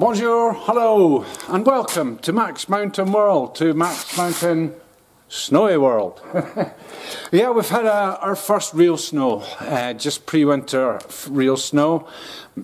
Bonjour, hello, and welcome to MaxMountainWorld, to Max Mountain Snowy World. Yeah, we've had our first real snow, just pre-winter real snow.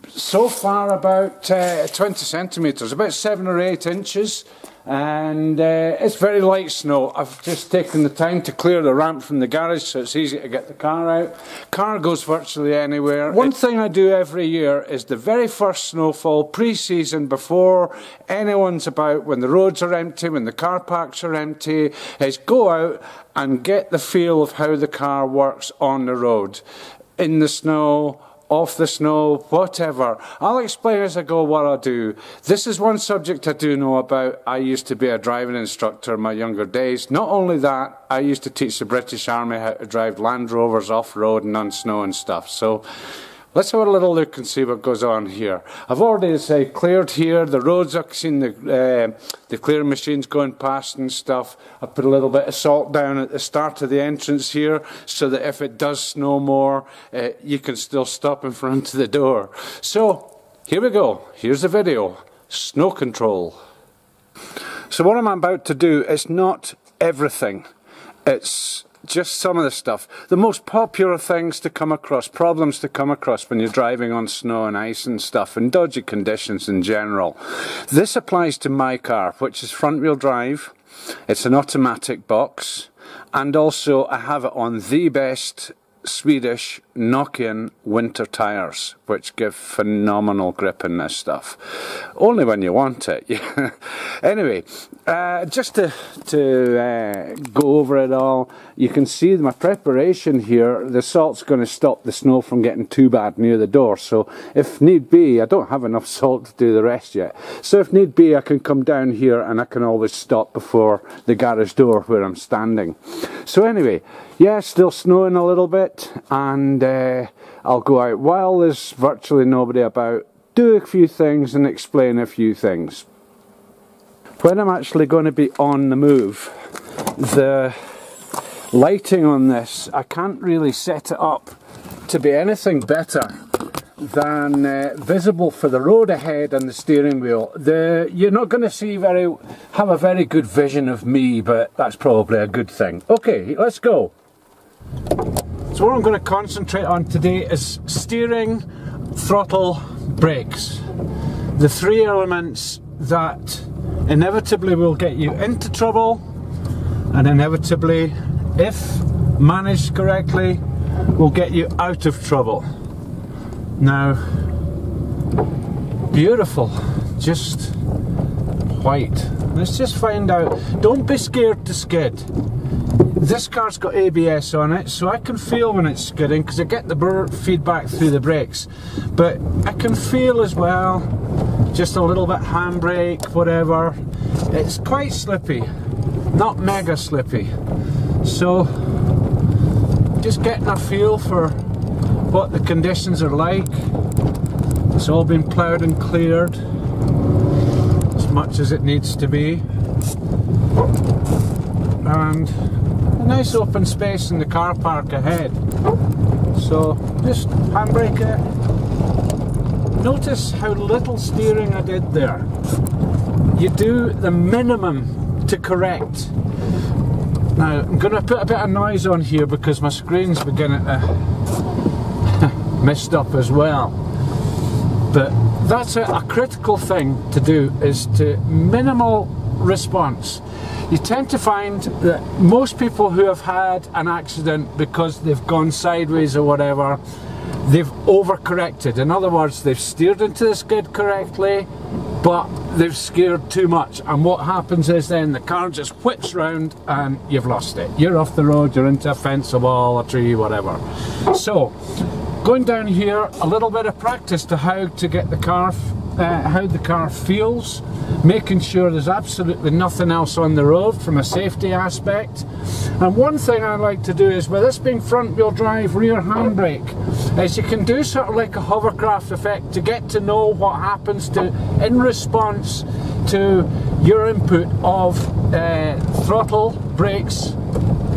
So far about 20 centimetres, about 7 or 8 inches. And it's very light snow. I've just taken the time to clear the ramp from the garage so it's easy to get the car out. Car goes virtually anywhere. One thing I do every year is the very first snowfall, pre-season, before anyone's about, when the roads are empty, when the car parks are empty, is go out and get the feel of how the car works on the road. In the snow, off the snow, whatever. I'll explain as I go what I do. This is one subject I do know about. I used to be a driving instructor in my younger days. Not only that, I used to teach the British Army how to drive Land Rovers off-road and on snow and stuff. So let's have a little look and see what goes on here. I've already cleared here the roads. I've seen the clearing machines going past and stuff. I put a little bit of salt down at the start of the entrance here so that if it does snow more, you can still stop in front of the door. So here we go. Here's the video. Snow control. So what I'm about to do is not everything. It's just some of the stuff. The most popular things to come across, problems to come across when you're driving on snow and ice and stuff, and dodgy conditions in general. This applies to my car, which is front wheel drive. It's an automatic box, and also I have it on the best Swedish Nokian winter tyres, which give phenomenal grip in this stuff. Only when you want it. Anyway, just to go over it all, you can see my preparation here. The salt's going to stop the snow from getting too bad near the door, so if need be, I don't have enough salt to do the rest yet, so if need be I can come down here and I can always stop before the garage door where I'm standing. So anyway, yeah, still snowing a little bit, and I'll go out while there's virtually nobody about, do a few things and explain a few things. When I'm actually going to be on the move, the lighting on this, I can't really set it up to be anything better than visible for the road ahead and the steering wheel. You're not going to have a very good vision of me, but that's probably a good thing. Okay, let's go. So what I'm going to concentrate on today is steering, throttle, brakes. The three elements that inevitably will get you into trouble, and inevitably, if managed correctly, will get you out of trouble. Now, beautiful, just white. Let's just find out. Don't be scared to skid. This car's got ABS on it, so I can feel when it's skidding because I get the feedback through the brakes. But I can feel as well, just a little bit handbrake, whatever. It's quite slippy, not mega slippy. So, just getting a feel for what the conditions are like. It's all been ploughed and cleared as much as it needs to be, and a nice open space in the car park ahead. So just handbrake it. Notice how little steering I did there. You do the minimum to correct. Now I'm going to put a bit of noise on here because my screen's beginning to messed up as well. But that's a critical thing to do, is to minimal response. You tend to find that most people who have had an accident because they've gone sideways or whatever, they've overcorrected. In other words, they've steered into the skid correctly, but they've steered too much, and what happens is then the car just whips round and you've lost it. You're off the road, you're into a fence, a wall, a tree, whatever. So, going down here, a little bit of practice to how to get the car, how the car feels, making sure there's absolutely nothing else on the road from a safety aspect. And one thing I like to do is, with this being front wheel drive rear handbrake, is you can do sort of like a hovercraft effect to get to know what happens in response to your input of throttle, brakes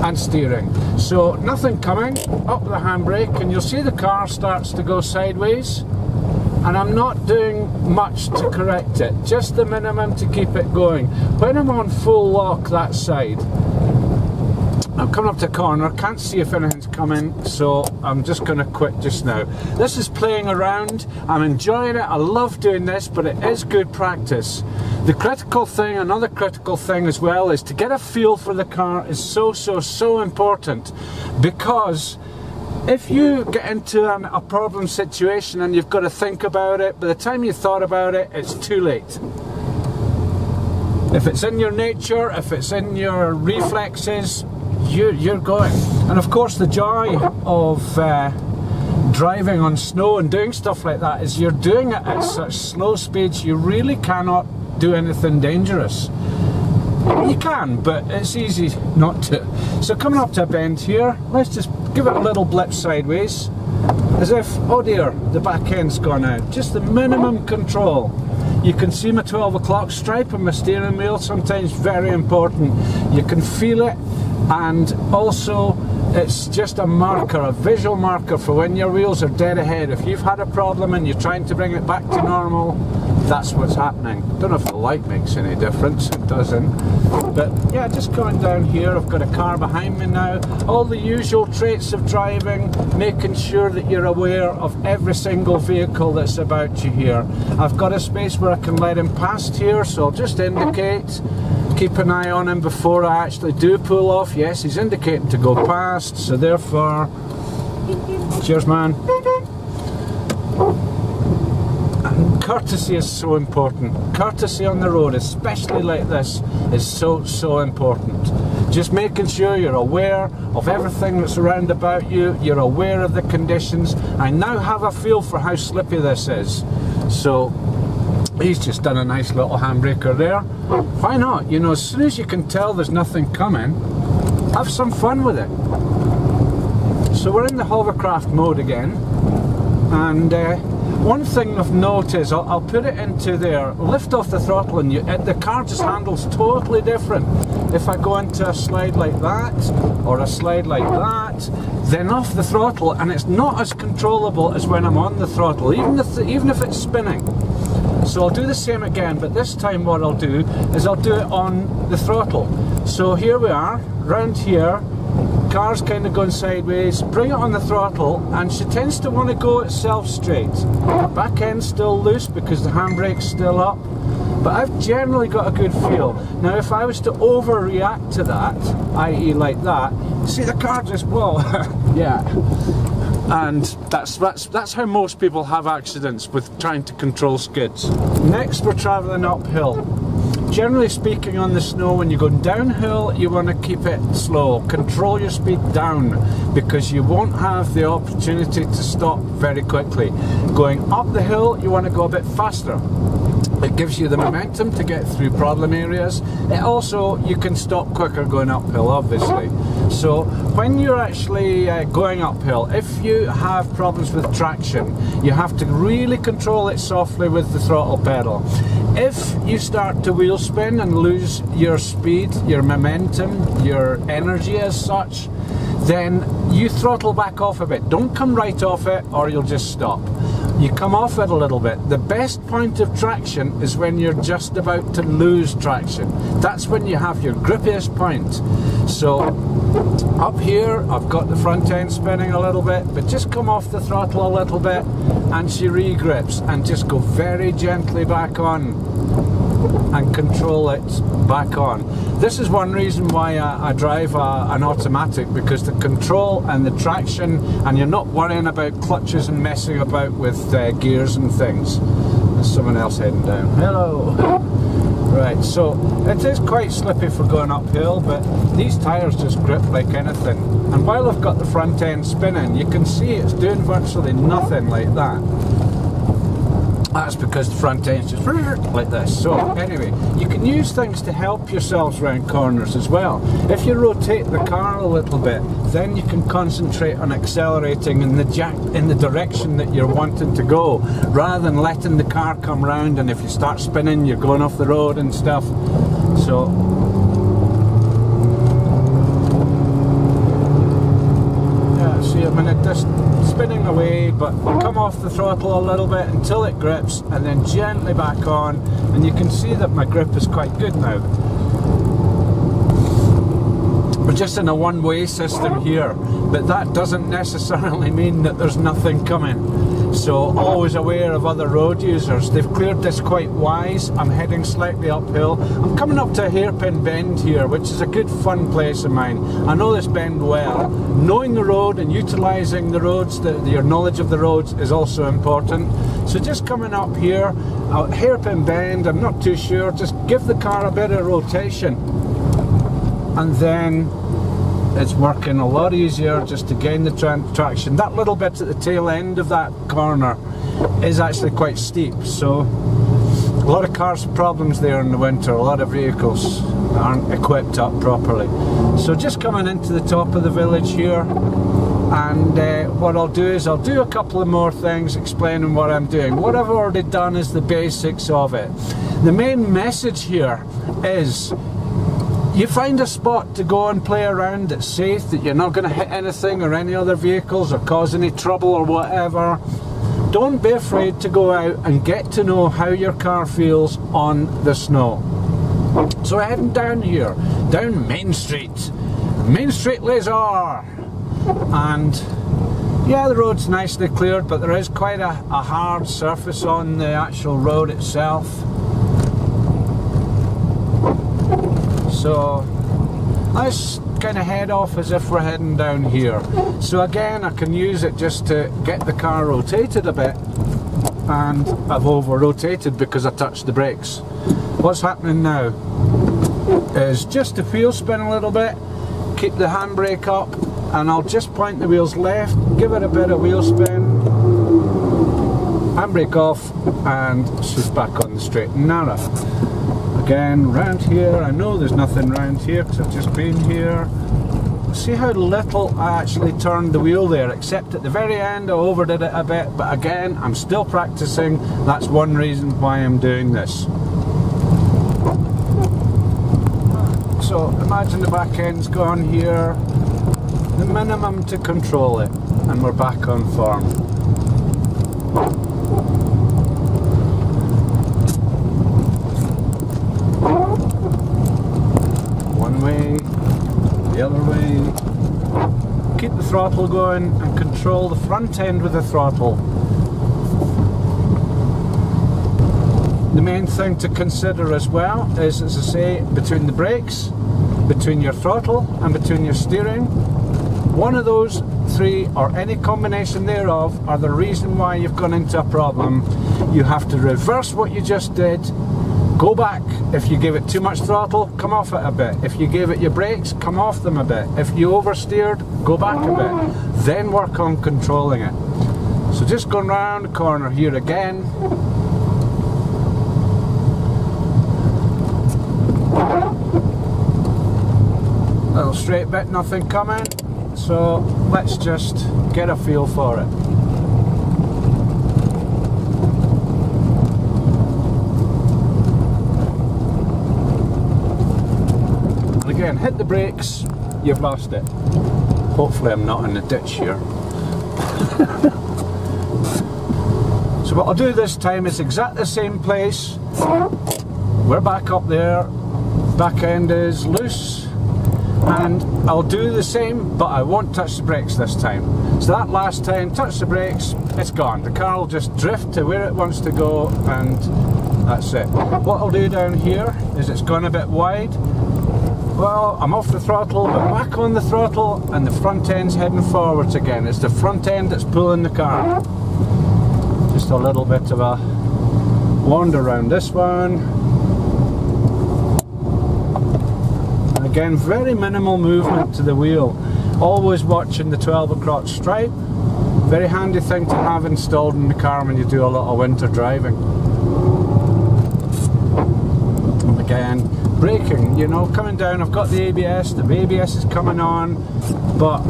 and steering. So nothing coming, up the handbrake, and you'll see the car starts to go sideways. and I'm not doing much to correct it, just the minimum to keep it going. When I'm on full lock that side, I'm coming up to a corner, can't see if anything's coming, so I'm just going to quit just now. This is playing around, I'm enjoying it, I love doing this, but it is good practice. The critical thing, another critical thing as well, is to get a feel for the car is so important, because if you get into a problem situation and you've got to think about it, by the time you thought about it, it's too late. If it's in your nature, if it's in your reflexes, you're going. And of course the joy of driving on snow and doing stuff like that is you're doing it at such slow speeds, you really cannot do anything dangerous. You can, but it's easy not to. So coming up to a bend here, let's just give it a little blip sideways, as if, oh dear, the back end's gone out. Just the minimum control. You can see my 12 o'clock stripe on my steering wheel, sometimes very important. You can feel it, and also it's just a marker, a visual marker for when your wheels are dead ahead. If you've had a problem and you're trying to bring it back to normal, that's what's happening. Don't know if the light makes any difference, it doesn't. But yeah, just going down here, I've got a car behind me now. All the usual traits of driving, making sure that you're aware of every single vehicle that's about you here. I've got a space where I can let him past here, so I'll just indicate. Keep an eye on him before I actually do pull off. Yes, he's indicating to go past, so therefore, cheers man. And courtesy is so important. Courtesy on the road, especially like this, is so important. Just making sure you're aware of everything that's around about you, you're aware of the conditions. I now have a feel for how slippy this is. So he's just done a nice little handbraker there. Why not? You know, as soon as you can tell there's nothing coming, have some fun with it. So we're in the hovercraft mode again, and one thing of note is I'll put it into there, lift off the throttle, and the car just handles totally different. If I go into a slide like that, or a slide like that, then off the throttle, and it's not as controllable as when I'm on the throttle, even if it's spinning. So I'll do the same again, but this time what I'll do is I'll do it on the throttle. So here we are, round here, car's kind of going sideways, bring it on the throttle, and she tends to want to go itself straight. Back end's still loose because the handbrake's still up, but I've generally got a good feel. Now if I was to overreact to that, i.e. like that, see the car just, whoa, yeah. And that's how most people have accidents with trying to control skids. Next we're travelling uphill. Generally speaking on the snow, when you're going downhill, you want to keep it slow. Control your speed down, because you won't have the opportunity to stop very quickly. Going up the hill, you want to go a bit faster. It gives you the momentum to get through problem areas. It also, you can stop quicker going uphill, obviously. So when you're actually going uphill, if you have problems with traction, you have to really control it softly with the throttle pedal. If you start to wheel spin and lose your speed, your momentum, your energy as such, then you throttle back off a bit. Don't come right off it or you'll just stop. You come off it a little bit. The best point of traction is when you're just about to lose traction. That's when you have your grippiest point. So up here I've got the front end spinning a little bit, but just come off the throttle a little bit and she re-grips, and just go very gently back on and control it back on. This is one reason why I drive an automatic, because the control and the traction, and you're not worrying about clutches and messing about with gears and things. There's someone else heading down. Hello! Right, so it is quite slippy for going uphill, but these tyres just grip like anything. And while I've got the front end spinning, you can see it's doing virtually nothing like that. That's because the front end's just like this. So anyway, you can use things to help yourselves around corners as well. If you rotate the car a little bit, then you can concentrate on accelerating in the direction that you're wanting to go, rather than letting the car come round, and if you start spinning, you're going off the road and stuff. So yeah, see, I'm in a spinning away, but come off the throttle a little bit until it grips and then gently back on, and you can see that my grip is quite good now. We're just in a one-way system here, but that doesn't necessarily mean that there's nothing coming. So always aware of other road users. They've cleared this quite wise. I'm heading slightly uphill. I'm coming up to a hairpin bend here, which is a good fun place of mine. I know this bend well. Knowing the road and utilising the roads, your knowledge of the roads is also important. So just coming up here, a hairpin bend, I'm not too sure, just give the car a bit of rotation. And then it's working a lot easier just to gain the traction. That little bit at the tail end of that corner is actually quite steep, so a lot of cars have problems there in the winter. A lot of vehicles aren't equipped up properly. So just coming into the top of the village here, and what I'll do is I'll do a couple of more things explaining what I'm doing. What I've already done is the basics of it. The main message here is you find a spot to go and play around that's safe, that you're not going to hit anything or any other vehicles or cause any trouble or whatever. Don't be afraid to go out and get to know how your car feels on the snow. So we're heading down here, down Main Street, Les-Orres. And yeah, the road's nicely cleared, but there is quite a hard surface on the actual road itself. So let's kind of head off as if we're heading down here. So again, I can use it just to get the car rotated a bit, and I've over rotated because I touched the brakes. What's happening now is just to wheel spin a little bit, keep the handbrake up, and I'll just point the wheels left, give it a bit of wheel spin, handbrake off, and she's back on the straight and narrow. Again, round here, I know there's nothing round here because I've just been here. See how little I actually turned the wheel there, except at the very end I overdid it a bit, but again, I'm still practicing. That's one reason why I'm doing this. So imagine the back end's gone here, the minimum to control it, and we're back on form. The other way. Keep the throttle going and control the front end with the throttle. The main thing to consider as well is, as I say, between the brakes, between your throttle and between your steering. One of those three, or any combination thereof, are the reason why you've gone into a problem. You have to reverse what you just did. Go back. If you gave it too much throttle, come off it a bit. If you gave it your brakes, come off them a bit. If you oversteered, go back a bit. Then work on controlling it. So just going round the corner here again. Little straight bit, nothing coming. So let's just get a feel for it. Again, hit the brakes, you've lost it. Hopefully I'm not in the ditch here. So what I'll do this time is exactly the same place. We're back up there, back end is loose, and I'll do the same, but I won't touch the brakes this time. So that last time, touch the brakes, it's gone. The car will just drift to where it wants to go, and that's it. What I'll do down here is, it's gone a bit wide. Well, I'm off the throttle, but back on the throttle, and the front end's heading forwards again. It's the front end that's pulling the car. Just a little bit of a wander around this one. And again, very minimal movement to the wheel. Always watching the 12 o'clock stripe. Very handy thing to have installed in the car when you do a lot of winter driving. And again, braking, you know, coming down, I've got the ABS is coming on, but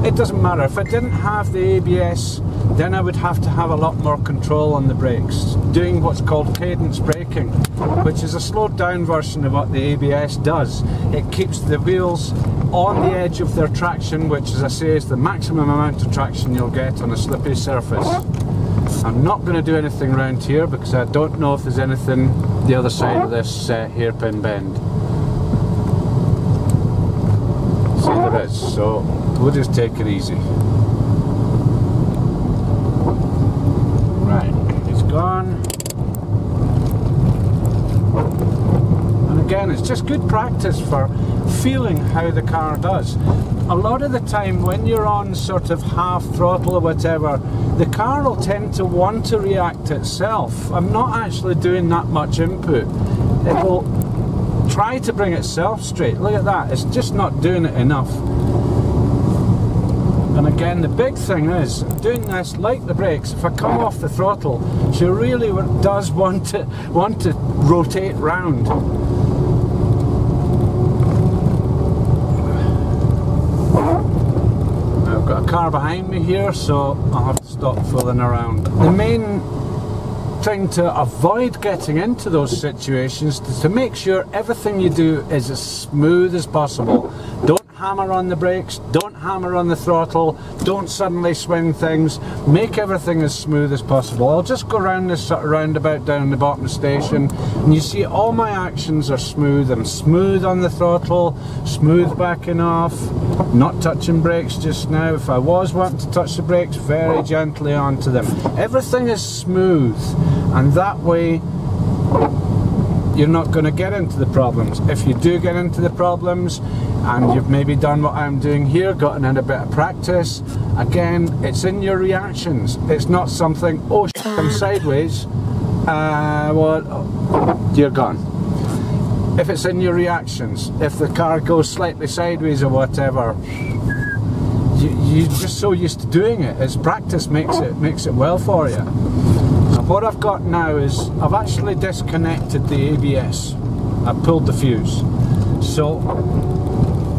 it doesn't matter. If I didn't have the ABS, then I would have to have a lot more control on the brakes. Doing what's called cadence braking braking, which is a slowed down version of what the ABS does. It keeps the wheels on the edge of their traction, which, as I say, is the maximum amount of traction you'll get on a slippy surface. I'm not going to do anything around here because I don't know if there's anything the other side of this hairpin bend. See, there is, so we'll just take it easy. Right, it's gone. And again, it's just good practice for feeling how the car does. A lot of the time when you're on sort of half throttle or whatever, the car will tend to want to react itself. I'm not actually doing that much input. It will try to bring itself straight. Look at that, it's just not doing it enough. And again, the big thing is, doing this like the brakes, if I come off the throttle, she really does want to rotate round. I've got a car behind me here, so I'll have to stop fooling around. The main thing to avoid getting into those situations is to make sure everything you do is as smooth as possible. Don't hammer on the brakes, don't hammer on the throttle, don't suddenly swing things. Make everything as smooth as possible. I'll just go around this sort of roundabout down the bottom station, and you see all my actions are smooth. I'm smooth on the throttle, smooth backing off, not touching brakes just now. If I was wanting to touch the brakes, very gently onto them. Everything is smooth, and that way you're not going to get into the problems. If you do get into the problems, and you've maybe done what I'm doing here, gotten in a bit of practice, again, it's in your reactions. It's not something, oh shit, I'm sideways, you're gone. If it's in your reactions, if the car goes slightly sideways or whatever, you're just so used to doing it. It's practice makes it well for you. Now, what I've got now is, I've actually disconnected the ABS. I've pulled the fuse. So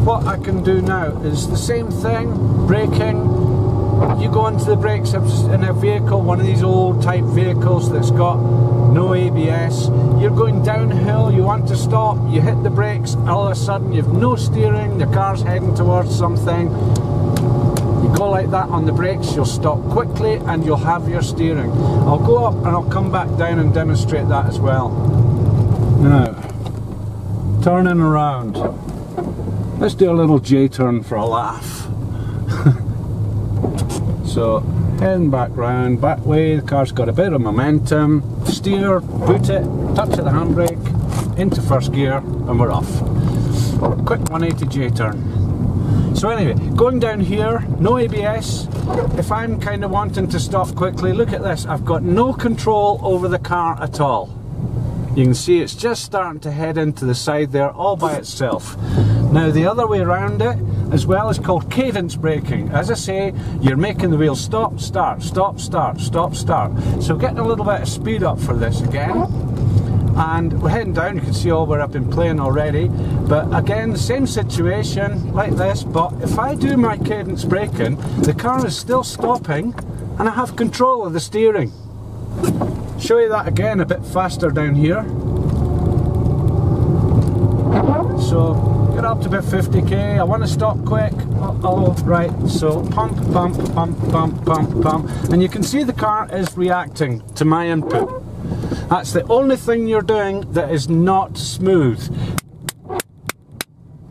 what I can do now is the same thing, braking. You go into the brakes in a vehicle, one of these old type vehicles that's got no ABS. You're going downhill, you want to stop, you hit the brakes, all of a sudden you've no steering, the car's heading towards something. You go like that on the brakes, you'll stop quickly and you'll have your steering. I'll go up and I'll come back down and demonstrate that as well. Now, turning around. Let's do a little J-turn for a laugh. So, heading back round, back way, the car's got a bit of momentum, steer, boot it, touch of the handbrake, into first gear, and we're off. Quick 180 J-turn. So anyway, going down here, no ABS. If I'm kind of wanting to stop quickly, look at this, I've got no control over the car at all. You can see it's just starting to head into the side there all by itself. Now the other way around it as well is called cadence braking. As I say, you're making the wheel stop, start, stop, start, stop, start. So getting a little bit of speed up for this again. And we're heading down, you can see all where I've been playing already. But again, the same situation like this, but if I do my cadence braking, the car is still stopping and I have control of the steering. Show you that again a bit faster down here. So get up to about 50k. I want to stop quick. Right, so pump, pump, pump, pump, pump, pump, and you can see the car is reacting to my input. That's the only thing you're doing that is not smooth.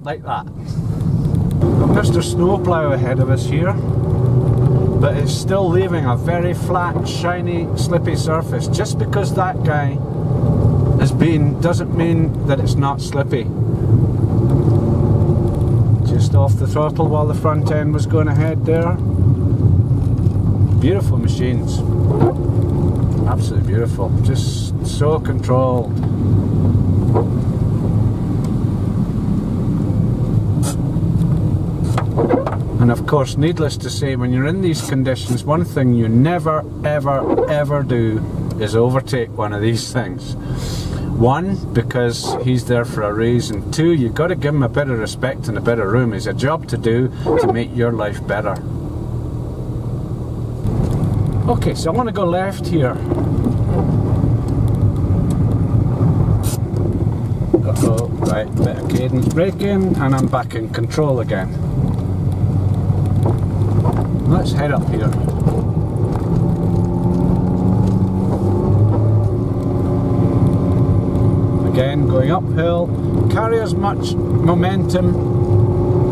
Like that. Mr. Snowplow ahead of us here, but it's still leaving a very flat, shiny, slippy surface. Just because that guy has been doesn't mean that it's not slippy. Just off the throttle while the front end was going ahead there. Beautiful machines. Absolutely beautiful. Just so controlled. And of course, needless to say, when you're in these conditions, one thing you never, ever, ever do is overtake one of these things. One, because he's there for a reason. Two, you've got to give him a bit of respect and a bit of room. He's a job to do to make your life better. Okay, so I want to go left here. Uh-oh, right, bit of cadence braking, and I'm back in control again. Let's head up here. Again, going uphill, carry as much momentum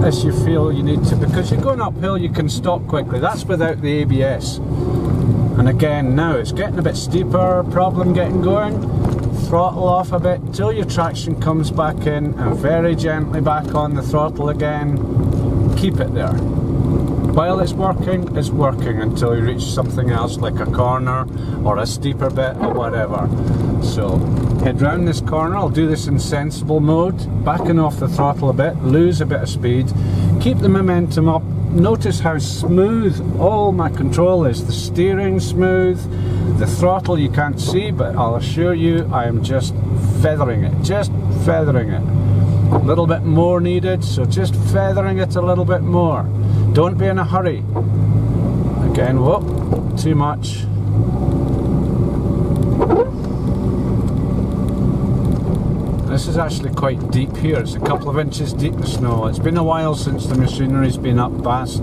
as you feel you need to, because you're going uphill, you can stop quickly. That's without the ABS. And again, now it's getting a bit steeper, problem getting going. Throttle off a bit till your traction comes back in, and very gently back on the throttle again. Keep it there. While it's working until you reach something else like a corner or a steeper bit or whatever. So head round this corner. I'll do this in sensible mode, backing off the throttle a bit, lose a bit of speed, keep the momentum up. Notice how smooth all my control is. The steering smooth, the throttle you can't see, but I'll assure you I am just feathering it, A little bit more needed, so just feathering it a little bit more. Don't be in a hurry. Again, whoop, too much. This is actually quite deep here. It's a couple of inches deep in snow. It's been a while since the machinery's been up past.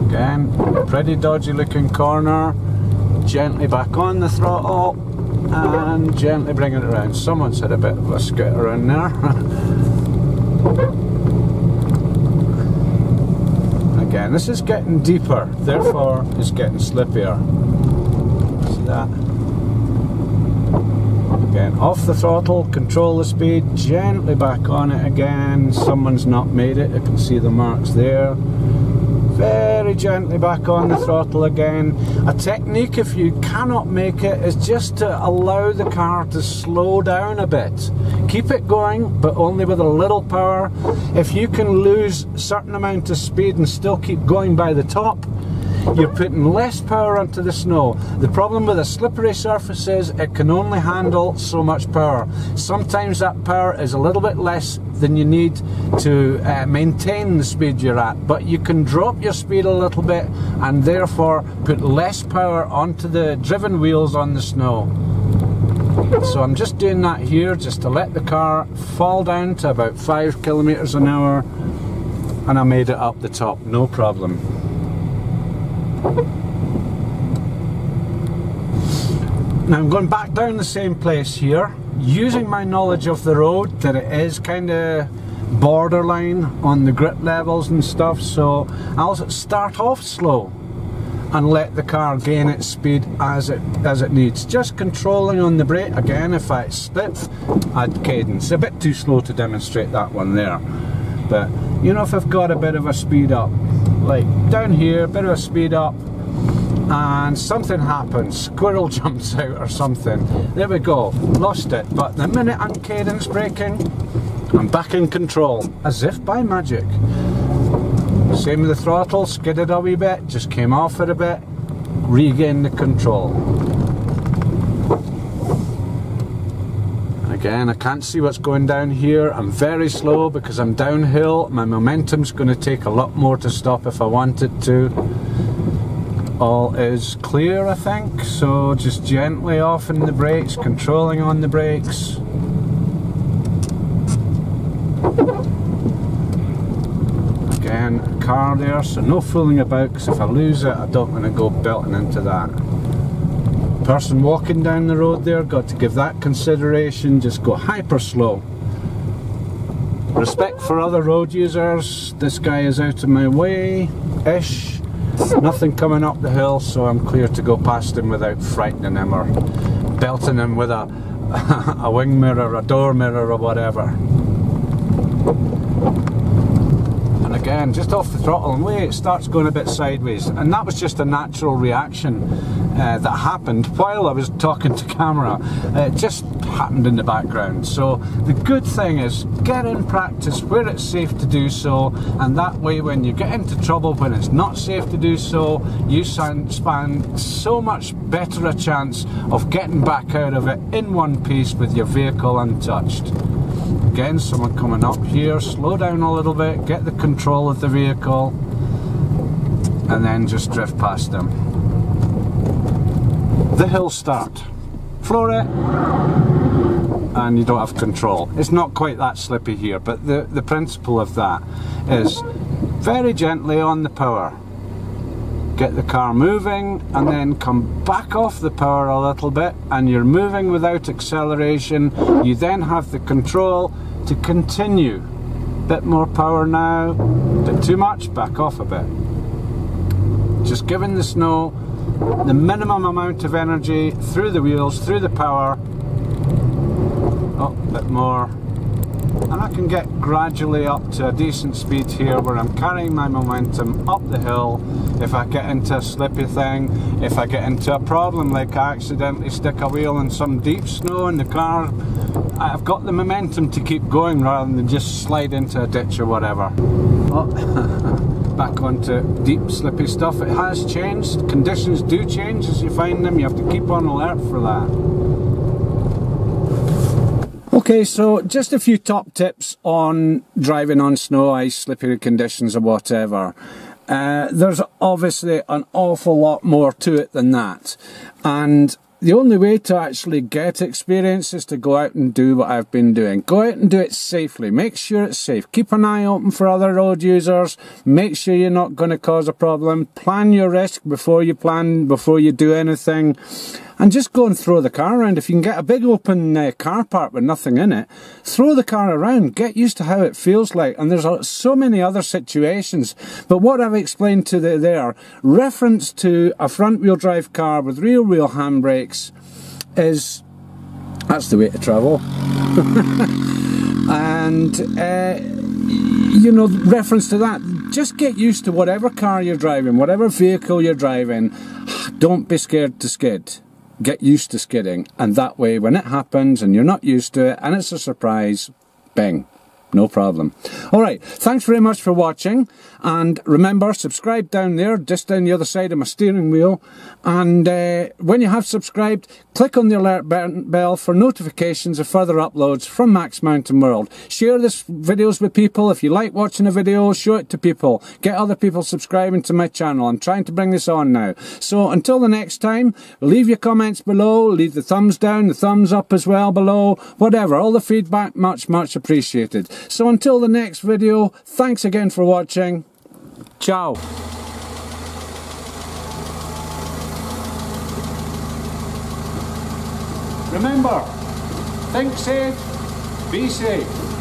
Again, pretty dodgy looking corner. Gently back on the throttle and gently bring it around. Someone's had a bit of a scooter in there. Again, this is getting deeper, therefore it's getting slippier. See that? Again, off the throttle, control the speed, gently back on it again. Someone's not made it, I can see the marks there. Very gently back on the throttle again. A technique, if you cannot make it, is just to allow the car to slow down a bit. Keep it going, but only with a little power. If you can lose a certain amount of speed and still keep going by the top, you're putting less power onto the snow. The problem with a slippery surface is it can only handle so much power. Sometimes that power is a little bit less than you need to maintain the speed you're at, but you can drop your speed a little bit and therefore put less power onto the driven wheels on the snow. So I'm just doing that here just to let the car fall down to about 5 kilometers an hour, and I made it up the top, no problem. Now I'm going back down the same place here, using my knowledge of the road, that it is kind of borderline on the grip levels and stuff, so I'll start off slow and let the car gain its speed as it needs. Just controlling on the brake. Again, if I slip, I'd cadence. A bit too slow to demonstrate that one there. But you know, if I've got a bit of a speed up, like down here, a bit of a speed up, and something happens, squirrel jumps out or something, there we go, lost it. But the minute I'm cadence braking, I'm back in control, as if by magic. Same with the throttle, skidded a wee bit, just came off it a bit, regained the control. Again, I can't see what's going down here. I'm very slow because I'm downhill. My momentum's going to take a lot more to stop if I wanted to. All is clear, I think, so just gently off in the brakes, controlling on the brakes. Again, a car there, so no fooling about, because if I lose it, I don't want to go belting into that. Person walking down the road there, got to give that consideration, just go hyper slow. Respect for other road users, this guy is out of my way-ish. Nothing coming up the hill, so I'm clear to go past him without frightening him or belting him with a wing mirror, a door mirror or whatever. And again, just off the throttle and away, it starts going a bit sideways, and that was just a natural reaction that happened while I was talking to camera. It just happened in the background. So the good thing is get in practice where it's safe to do so, and that way when you get into trouble when it's not safe to do so, you stand so much better a chance of getting back out of it in one piece with your vehicle untouched. Again, someone coming up here, slow down a little bit, get the control of the vehicle, and then just drift past them. the hill start. Floor it, and you don't have control. It's not quite that slippy here, but the principle of that is very gently on the power. Get the car moving and then come back off the power a little bit, and you're moving without acceleration. You then have the control to continue. Bit more power now, bit too much, back off a bit. Just giving the snow the minimum amount of energy through the wheels, through the power. Oh, a bit more. And I can get gradually up to a decent speed here where I'm carrying my momentum up the hill. If I get into a slippy thing, if I get into a problem like I accidentally stick a wheel in some deep snow in the car, I've got the momentum to keep going rather than just slide into a ditch or whatever. Oh, back onto deep slippy stuff. It has changed. Conditions do change as you find them. You have to keep on alert for that. Okay, so just a few top tips on driving on snow, ice, slippery conditions or whatever. There's obviously an awful lot more to it than that. And the only way to actually get experience is to go out and do what I've been doing. Go out and do it safely. Make sure it's safe. Keep an eye open for other road users. Make sure you're not going to cause a problem. Plan your risk before you do anything. And just go and throw the car around. If you can get a big open car park with nothing in it, throw the car around. Get used to how it feels like. And there's so many other situations. But what I've explained to there, reference to a front wheel drive car with rear wheel handbrakes that's the way to travel. And, you know, reference to that, just get used to whatever car you're driving, whatever vehicle you're driving. Don't be scared to skid. Get used to skidding, and that way when it happens and you're not used to it and it's a surprise, bang, no problem. Alright, thanks very much for watching, and remember, subscribe down there, just down the other side of my steering wheel, and when you have subscribed, click on the alert bell for notifications of further uploads from Max Mountain World. Share this videos with people. If you like watching a video, show it to people. Get other people subscribing to my channel. I'm trying to bring this on now. So until the next time, leave your comments below, leave the thumbs down, the thumbs up as well below, whatever. All the feedback, much appreciated. So until the next video, thanks again for watching. Ciao. Remember, think safe, be safe.